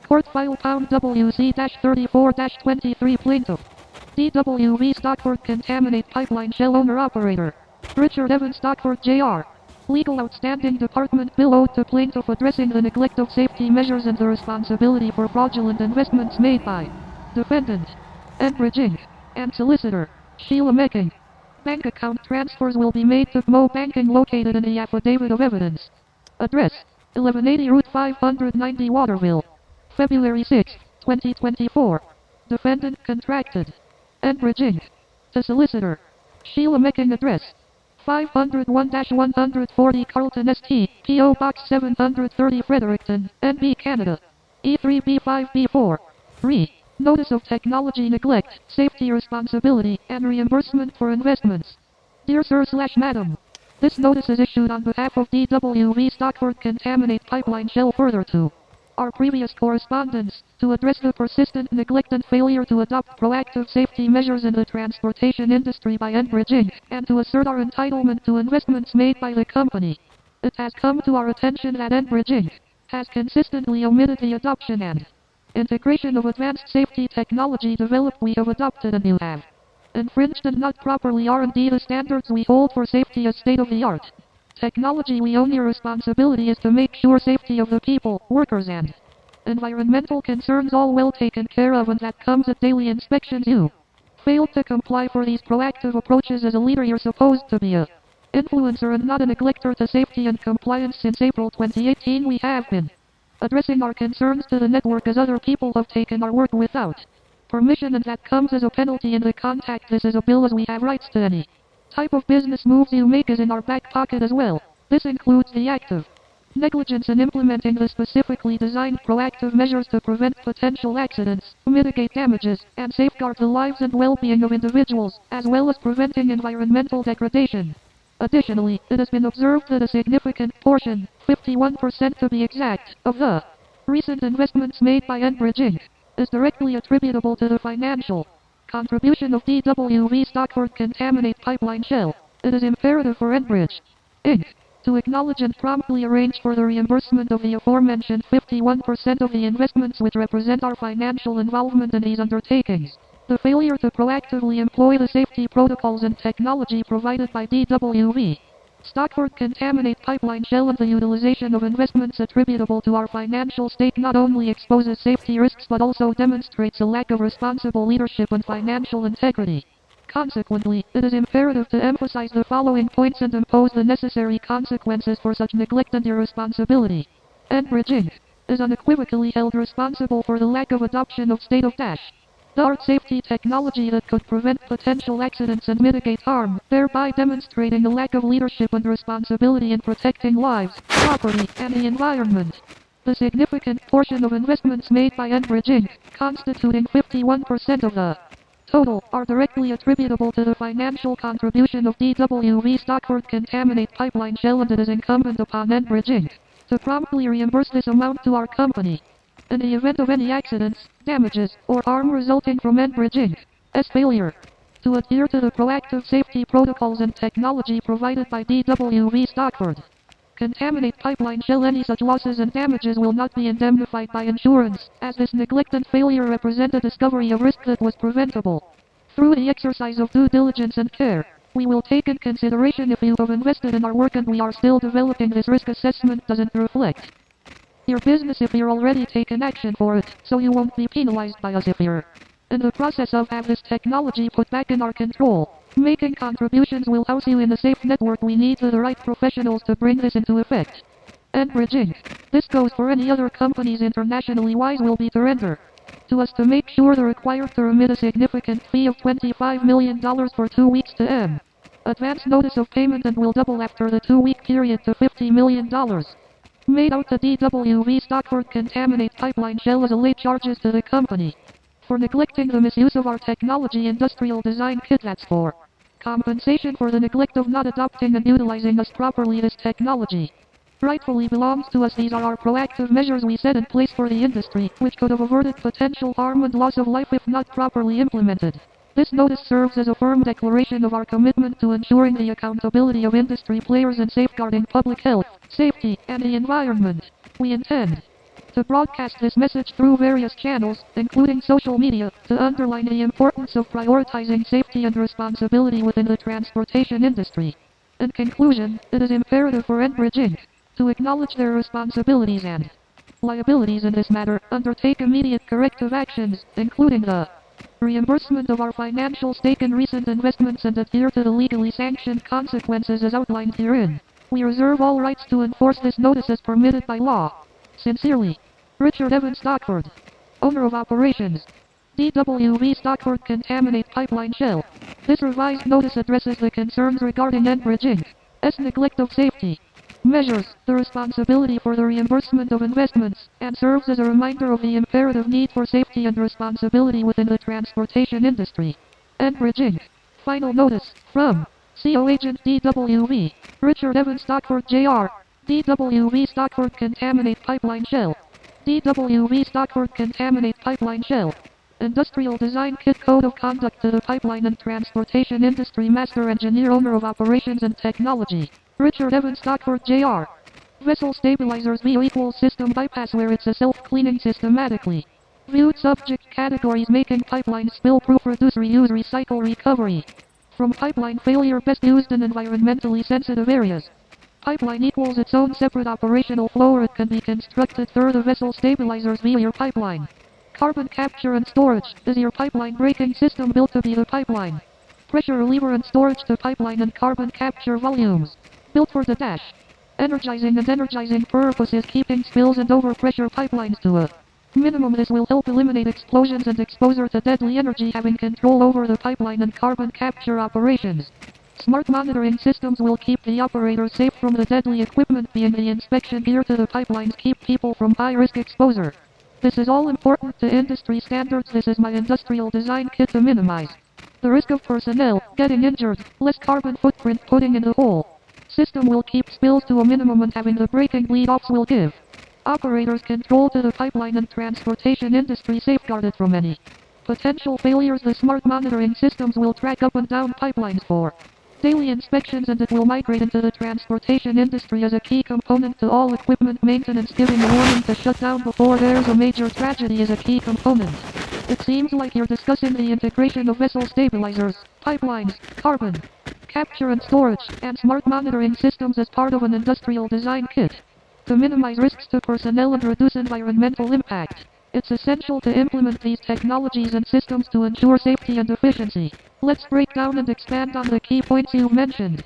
Court file pound WC-34-23 plaintiff. DWV Stockford Contaminate Pipeline Shell Owner Operator. Richard Evans Stockford Jr. Legal outstanding department bill owed to plaintiff addressing the neglect of safety measures and the responsibility for fraudulent investments made by defendant, Enbridge Inc., and solicitor, Sheila Mecking. Bank account transfers will be made to Mo Banking located in the affidavit of evidence. Address, 1180 Route 590 Waterville. February 6, 2024. Defendant contracted, Enbridge Inc. To solicitor, Sheila Mecking. Address, 501-140 Carlton St. P.O. Box 730 Fredericton, NB Canada. E3B5B4. 3. Notice of technology neglect, safety responsibility, and reimbursement for investments. Dear Sir/Madam, this notice is issued on behalf of DWV Stockford Contaminate Pipeline Shell further to our previous correspondence, to address the persistent neglect and failure to adopt proactive safety measures in the transportation industry by Enbridge Inc., and to assert our entitlement to investments made by the company. It has come to our attention that Enbridge Inc. has consistently omitted the adoption and integration of advanced safety technology developed we have adopted and you have infringed and not properly R&D the standards we hold for safety as state-of-the-art technology. We own. Your responsibility is to make sure safety of the people, workers and environmental concerns all well taken care of, and that comes at daily inspections. You failed to comply for these proactive approaches. As a leader you're supposed to be a influencer and not a neglector to safety and compliance. Since April 2018 we have been addressing our concerns to the network as other people have taken our work without permission, and that comes as a penalty in the contact. This is a bill as we have rights to any type of business moves you make is in our back pocket as well. This includes the active negligence in implementing the specifically designed proactive measures to prevent potential accidents, mitigate damages, and safeguard the lives and well-being of individuals, as well as preventing environmental degradation. Additionally, it has been observed that a significant portion, 51% to be exact, of the recent investments made by Enbridge Inc. is directly attributable to the financial contribution of DWV Stockford Contaminate Pipeline Shell. It is imperative for Enbridge Inc. to acknowledge and promptly arrange for the reimbursement of the aforementioned 51% of the investments which represent our financial involvement in these undertakings. The failure to proactively employ the safety protocols and technology provided by DWV Stockford Contaminate Pipeline Shell and the utilization of investments attributable to our financial state not only exposes safety risks but also demonstrates a lack of responsible leadership and financial integrity. Consequently, it is imperative to emphasize the following points and impose the necessary consequences for such neglect and irresponsibility. Enbridge Inc. is unequivocally held responsible for the lack of adoption of state-of-the-art safety technology that could prevent potential accidents and mitigate harm, thereby demonstrating a lack of leadership and responsibility in protecting lives, property, and the environment. The significant portion of investments made by Enbridge Inc., constituting 51% of the total, are directly attributable to the financial contribution of DWV Stockford Contaminate Pipeline Shell, and it is incumbent upon Enbridge Inc. to promptly reimburse this amount to our company. In the event of any accidents, damages, or harm resulting from Enbridge Inc.'s failure to adhere to the proactive safety protocols and technology provided by DWV Stockford Contaminate Pipeline Shell, any such losses and damages will not be indemnified by insurance, as this neglect and failure represent a discovery of risk that was preventable. Through the exercise of due diligence and care, we will take in consideration if you have invested in our work and we are still developing this risk assessment doesn't reflect your business if you're already taken action for it, so you won't be penalized by us if you're in the process of have this technology put back in our control. Making contributions will house you in a safe network. We need the right professionals to bring this into effect. Enbridge Inc. This goes for any other companies internationally wise will be to render to us to make sure they're required to remit a significant fee of $25 million for 2 weeks to M. Advance notice of payment and will double after the 2-week period to $50 million. Made out to DWV Stockford Contaminate Pipeline Shell as a late charges to the company for neglecting the misuse of our technology industrial design kit. That's for compensation for the neglect of not adopting and utilizing us properly. This technology rightfully belongs to us. These are our proactive measures we set in place for the industry, which could have averted potential harm and loss of life if not properly implemented. This notice serves as a firm declaration of our commitment to ensuring the accountability of industry players and safeguarding public health, safety, and the environment. We intend to broadcast this message through various channels, including social media, to underline the importance of prioritizing safety and responsibility within the transportation industry. In conclusion, it is imperative for Enbridge Inc. to acknowledge their responsibilities and liabilities in this matter, undertake immediate corrective actions, including the reimbursement of our financial stake in recent investments, and adhere to the legally sanctioned consequences as outlined herein. We reserve all rights to enforce this notice as permitted by law. Sincerely, Richard Evan Stockford, owner of operations, DWV Stockford Contaminate Pipeline Shell. This revised notice addresses the concerns regarding Enbridge Inc.'s neglect of safety measures, the responsibility for the reimbursement of investments, and serves as a reminder of the imperative need for safety and responsibility within the transportation industry. Enbridge Inc. Final notice, from CO Agent DWV, Richard Evan Stockford Jr., DWV Stockford Contaminate Pipeline Shell. DWV Stockford Contaminate Pipeline Shell. Industrial Design Kit Code of Conduct to the Pipeline and Transportation Industry Master Engineer Owner of Operations and Technology, Richard Evan Stockford Jr. Vessel Stabilizers VO equals System Bypass, where it's a self-cleaning systematically. Viewed subject categories: making pipelines spill-proof, reduce, reuse, recycle, recovery from pipeline failure, best used in environmentally sensitive areas. Pipeline equals its own separate operational flow, or it can be constructed through the vessel stabilizers via your pipeline. Carbon capture and storage is your pipeline braking system built to be the pipeline pressure reliever and storage to pipeline and carbon capture volumes. Built for the dash energizing and energizing purposes, keeping spills and overpressure pipelines to a minimum. This will help eliminate explosions and exposure to deadly energy, having control over the pipeline and carbon capture operations. Smart monitoring systems will keep the operators safe from the deadly equipment being the inspection gear to the pipelines, keep people from high-risk exposure. This is all important to industry standards. This is my industrial design kit to minimize the risk of personnel getting injured, less carbon footprint putting in the hole. System will keep spills to a minimum, and having the braking lead-offs will give operators control to the pipeline and transportation industry, safeguarded from any potential failures. The smart monitoring systems will track up and down pipelines for daily inspections, and it will migrate into the transportation industry as a key component to all equipment maintenance. Giving a warning to shut down before there's a major tragedy is a key component. It seems like you're discussing the integration of vessel stabilizers, pipelines, carbon capture and storage, and smart monitoring systems as part of an industrial design kit. To minimize risks to personnel and reduce environmental impact, it's essential to implement these technologies and systems to ensure safety and efficiency. Let's break down and expand on the key points you've mentioned.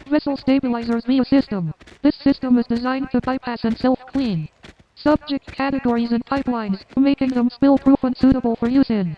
Vessel stabilizers via system. This system is designed to bypass and self-clean subject categories and pipelines, making them spill-proof and suitable for use in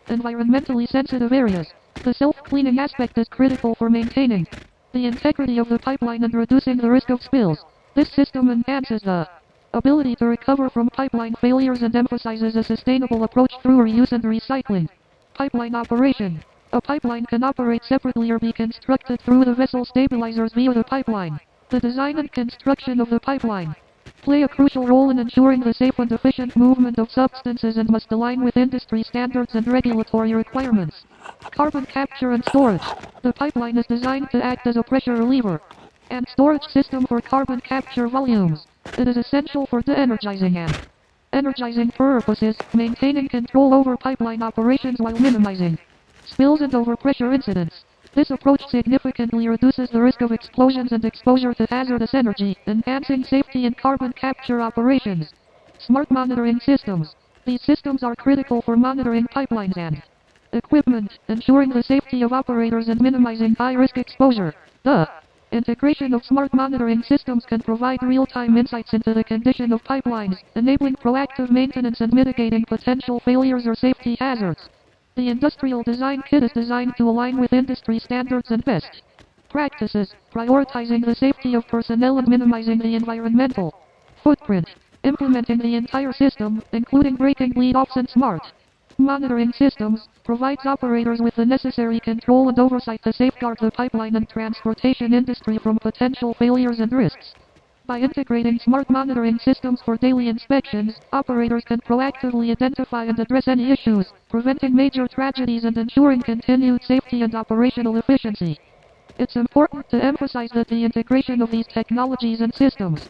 environmentally sensitive areas. The self-cleaning aspect is critical for maintaining the integrity of the pipeline and reducing the risk of spills. This system enhances the ability to recover from pipeline failures and emphasizes a sustainable approach through reuse and recycling. Pipeline operation. A pipeline can operate separately or be constructed through the vessel stabilizers via the pipeline. The design and construction of the pipeline play a crucial role in ensuring the safe and efficient movement of substances and must align with industry standards and regulatory requirements. Carbon capture and storage. The pipeline is designed to act as a pressure reliever and storage system for carbon capture volumes. It is essential for de-energizing and energizing purposes, maintaining control over pipeline operations while minimizing spills and overpressure incidents. This approach significantly reduces the risk of explosions and exposure to hazardous energy, enhancing safety in carbon capture operations. Smart monitoring systems. These systems are critical for monitoring pipelines and equipment, ensuring the safety of operators and minimizing high-risk exposure. The integration of smart monitoring systems can provide real-time insights into the condition of pipelines, enabling proactive maintenance and mitigating potential failures or safety hazards. The industrial design kit is designed to align with industry standards and best practices, prioritizing the safety of personnel and minimizing the environmental footprint. Implementing the entire system, including braking lead-offs and smart monitoring systems, provides operators with the necessary control and oversight to safeguard the pipeline and transportation industry from potential failures and risks. By integrating smart monitoring systems for daily inspections, operators can proactively identify and address any issues, preventing major tragedies and ensuring continued safety and operational efficiency. It's important to emphasize that the integration of these technologies and systems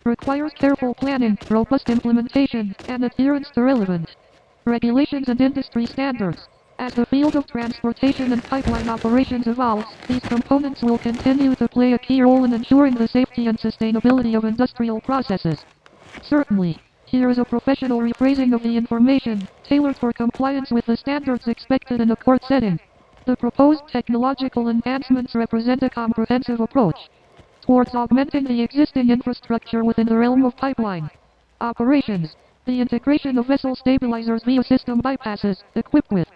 requires careful planning, robust implementation, and adherence to relevant regulations and industry standards. As the field of transportation and pipeline operations evolves, these components will continue to play a key role in ensuring the safety and sustainability of industrial processes. Certainly, here is a professional rephrasing of the information, tailored for compliance with the standards expected in a court setting. The proposed technological enhancements represent a comprehensive approach towards augmenting the existing infrastructure within the realm of pipeline operations. The integration of vessel stabilizers via system bypasses, equipped with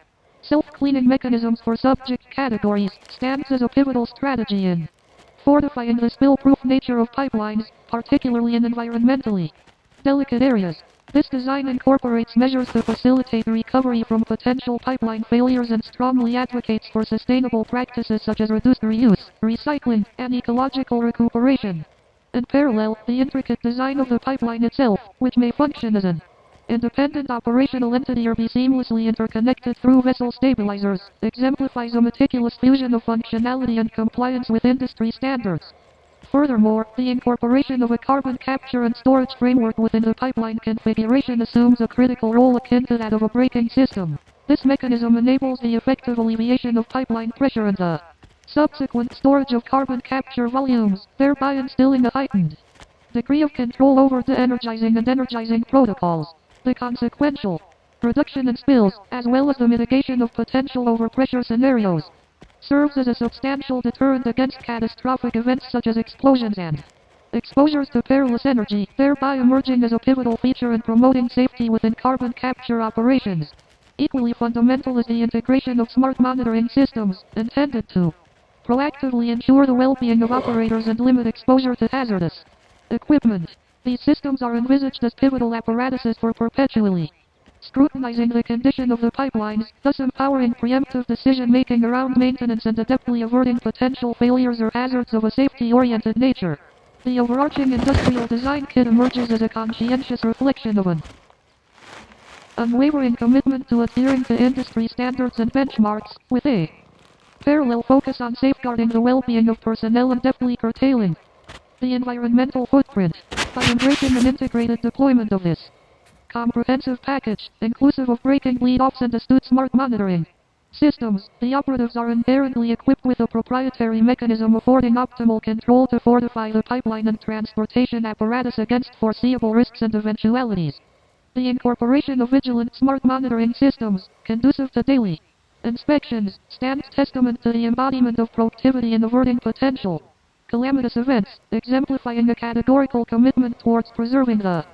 self-cleaning mechanisms for subject categories, stands as a pivotal strategy in fortifying the spill-proof nature of pipelines, particularly in environmentally delicate areas. This design incorporates measures to facilitate recovery from potential pipeline failures and strongly advocates for sustainable practices such as reduced reuse, recycling, and ecological recuperation. In parallel, the intricate design of the pipeline itself, which may function as an independent operational entity or be seamlessly interconnected through vessel stabilizers, exemplifies a meticulous fusion of functionality and compliance with industry standards. Furthermore, the incorporation of a carbon capture and storage framework within the pipeline configuration assumes a critical role akin to that of a braking system. This mechanism enables the effective alleviation of pipeline pressure and the subsequent storage of carbon capture volumes, thereby instilling a heightened degree of control over de-energizing and energizing protocols. The consequential reduction in spills, as well as the mitigation of potential overpressure scenarios, serves as a substantial deterrent against catastrophic events such as explosions and exposures to perilous energy, thereby emerging as a pivotal feature in promoting safety within carbon capture operations. Equally fundamental is the integration of smart monitoring systems, intended to proactively ensure the well-being of operators and limit exposure to hazardous equipment. These systems are envisaged as pivotal apparatuses for perpetually scrutinizing the condition of the pipelines, thus empowering preemptive decision-making around maintenance and adeptly averting potential failures or hazards of a safety-oriented nature. The overarching industrial design kit emerges as a conscientious reflection of an unwavering commitment to adhering to industry standards and benchmarks, with a parallel focus on safeguarding the well-being of personnel and deftly curtailing the environmental footprint. By embracing an integrated deployment of this comprehensive package, inclusive of braking bleed-offs and astute smart monitoring systems, the operatives are inherently equipped with a proprietary mechanism affording optimal control to fortify the pipeline and transportation apparatus against foreseeable risks and eventualities. The incorporation of vigilant smart monitoring systems, conducive to daily inspections, stands testament to the embodiment of proactivity in averting potential calamitous events, exemplifying a categorical commitment towards preserving the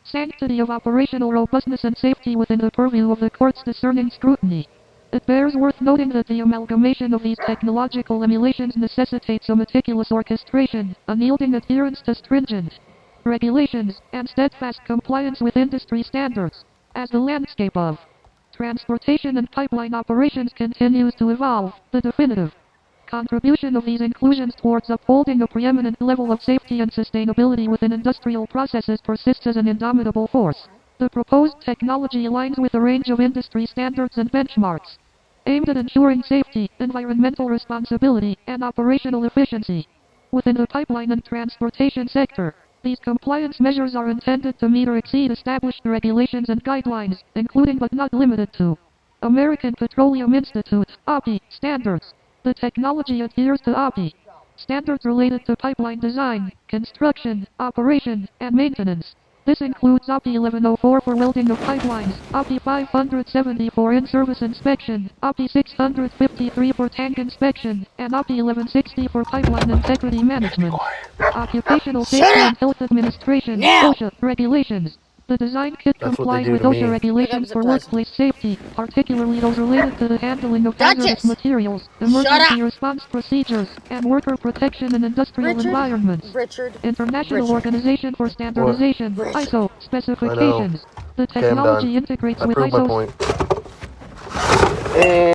sanctity of operational robustness and safety within the purview of the court's discerning scrutiny. It bears worth noting that the amalgamation of these technological emulations necessitates a meticulous orchestration, unyielding adherence to stringent regulations, and steadfast compliance with industry standards. As the landscape of transportation and pipeline operations continues to evolve, the definitive contribution of these inclusions towards upholding a preeminent level of safety and sustainability within industrial processes persists as an indomitable force. The proposed technology aligns with a range of industry standards and benchmarks, aimed at ensuring safety, environmental responsibility, and operational efficiency within the pipeline and transportation sector. These compliance measures are intended to meet or exceed established regulations and guidelines, including but not limited to American Petroleum Institute, API, standards. The technology adheres to API standards related to pipeline design, construction, operation, and maintenance. This includes API 1104 for welding of pipelines, API 570 for in-service inspection, API 653 for tank inspection, and API 1160 for pipeline integrity management. Occupational Safety and Health Administration, OSHA, regulations. The design kit complies with OSHA regulations for workplace safety, particularly those related to the handling of hazardous materials, emergency response procedures, and worker protection in industrial environments. International Organization for Standardization, ISO, specifications. The technology integrates with ISO.